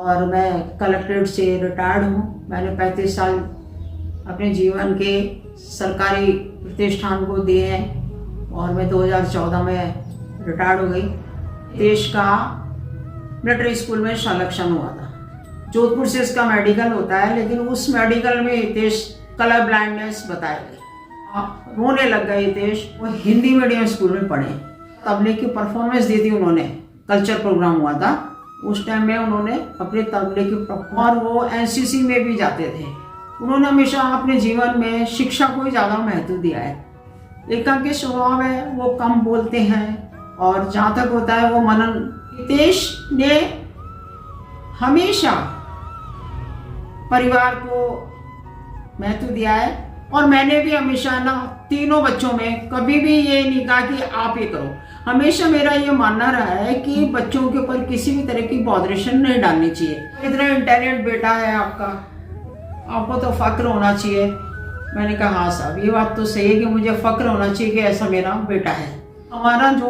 और मैं कलेक्ट्रेट से रिटायर्ड हूँ। मैंने 35 साल अपने जीवन के सरकारी प्रतिष्ठान को दिए हैं और मैं 2014 में रिटायर्ड हो गई। देश का मिलिट्री स्कूल में सिलेक्शन हुआ था। जोधपुर से इसका मेडिकल होता है, लेकिन उस मेडिकल में हितेश कलर ब्लाइंडनेस बताया गया। रोने लग गए हितेश। वो हिंदी मीडियम स्कूल में पढ़े, तबले की परफॉर्मेंस दी थी उन्होंने। कल्चर प्रोग्राम हुआ था उस टाइम में, उन्होंने अपने तबले की और वो एनसीसी में भी जाते थे। उन्होंने हमेशा अपने जीवन में शिक्षा को ही ज़्यादा महत्व दिया है। लेखक के स्वभाव है, वो कम बोलते हैं और जहाँ तक होता है वो मनन। हितेश ने हमेशा परिवार को महत्व दिया है और मैंने भी हमेशा ना तीनों बच्चों में कभी भी ये नहीं कहा कि आप ये करो। हमेशा मेरा ये मानना रहा है कि बच्चों के ऊपर किसी भी तरह की बॉदरेशन नहीं डालनी चाहिए। इतना इंटेलिजेंट बेटा है आपका, आपको तो फक्र होना चाहिए। मैंने कहा हाँ साहब, ये बात तो सही है कि मुझे फक्र होना चाहिए कि ऐसा मेरा बेटा है। हमारा जो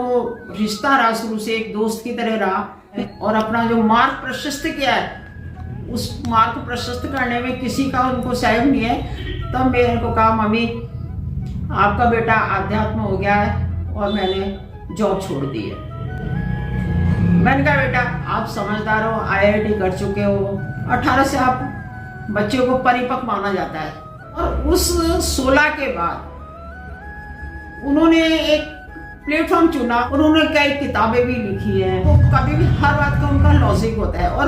रिश्ता रहा शुरू से एक दोस्त की तरह रहा और अपना जो मार्ग प्रशस्त किया है, उस मार्ग प्रशस्त करने में किसी का उनको सहयोग नहीं है। तब मेरे को कहा मम्मी आपका बेटा आध्यात्म हो गया है और मैंने जॉब छोड़ दी है। मैंने कहा बेटा आप समझदार हो, IIT कर चुके हो, 18 से आप बच्चों को परिपक्व माना जाता है। और उस 16 के बाद उन्होंने एक प्लेटफॉर्म चुना। उन्होंने कई किताबें भी लिखी हैं। वो कभी भी हर बात का उनका लॉजिक होता है और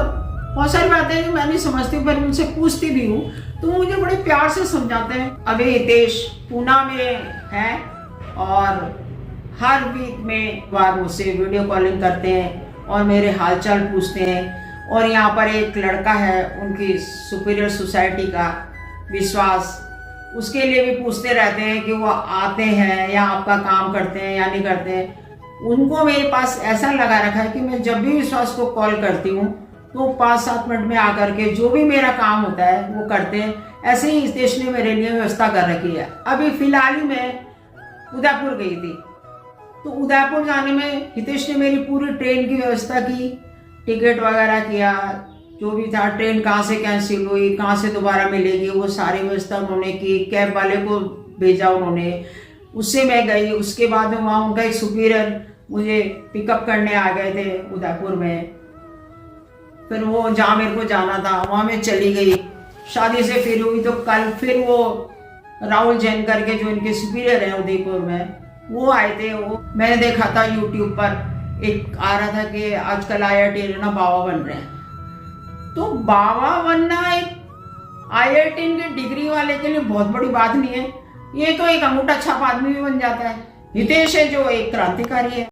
बहुत सारी बातें जो मैं नहीं समझती पर उनसे पूछती भी हूँ तो मुझे बड़े प्यार से समझाते हैं। अभी हितेश पूना में है और हर वीक में बार मुझसे वीडियो कॉलिंग करते हैं और मेरे हालचाल पूछते हैं। और यहाँ पर एक लड़का है उनकी सुपीरियर सोसाइटी का विश्वास, उसके लिए भी पूछते रहते हैं कि वो आते हैं या आपका काम करते हैं या नहीं करते हैं। उनको मेरे पास ऐसा लगा रखा है कि मैं जब भी विश्वास को कॉल करती हूँ तो 5-7 मिनट में आकर के जो भी मेरा काम होता है वो करते हैं। ऐसे ही हितेश ने मेरे लिए व्यवस्था कर रखी है। अभी फिलहाल ही मैं उदयपुर गई थी तो उदयपुर जाने में हितेश ने मेरी पूरी ट्रेन की व्यवस्था की, टिकट वगैरह किया, जो भी था, ट्रेन कहाँ से कैंसिल हुई, कहाँ से दोबारा मिलेगी, वो सारी व्यवस्था उन्होंने की। कैब वाले को भेजा उन्होंने, उससे मैं गई। उसके बाद में वहाँ उनका एक सुपीरियर मुझे पिकअप करने आ गए थे उदयपुर में। फिर वो जहाँ मेरे को जाना था वहाँ मैं चली गई। शादी से फिर हुई तो कल फिर वो राहुल जैन करके जो इनके सुपीरियर हैं उदयपुर में, वो आए थे। वो मैंने देखा था यूट्यूब पर एक आ रहा था कि आजकल IIT ना बाबा बन रहे हैं। तो बाबा बनना एक IIT की डिग्री वाले के लिए बहुत बड़ी बात नहीं है। ये तो एक अंगूठा छाप आदमी भी बन जाता है। हितेश है जो एक क्रांतिकारी है।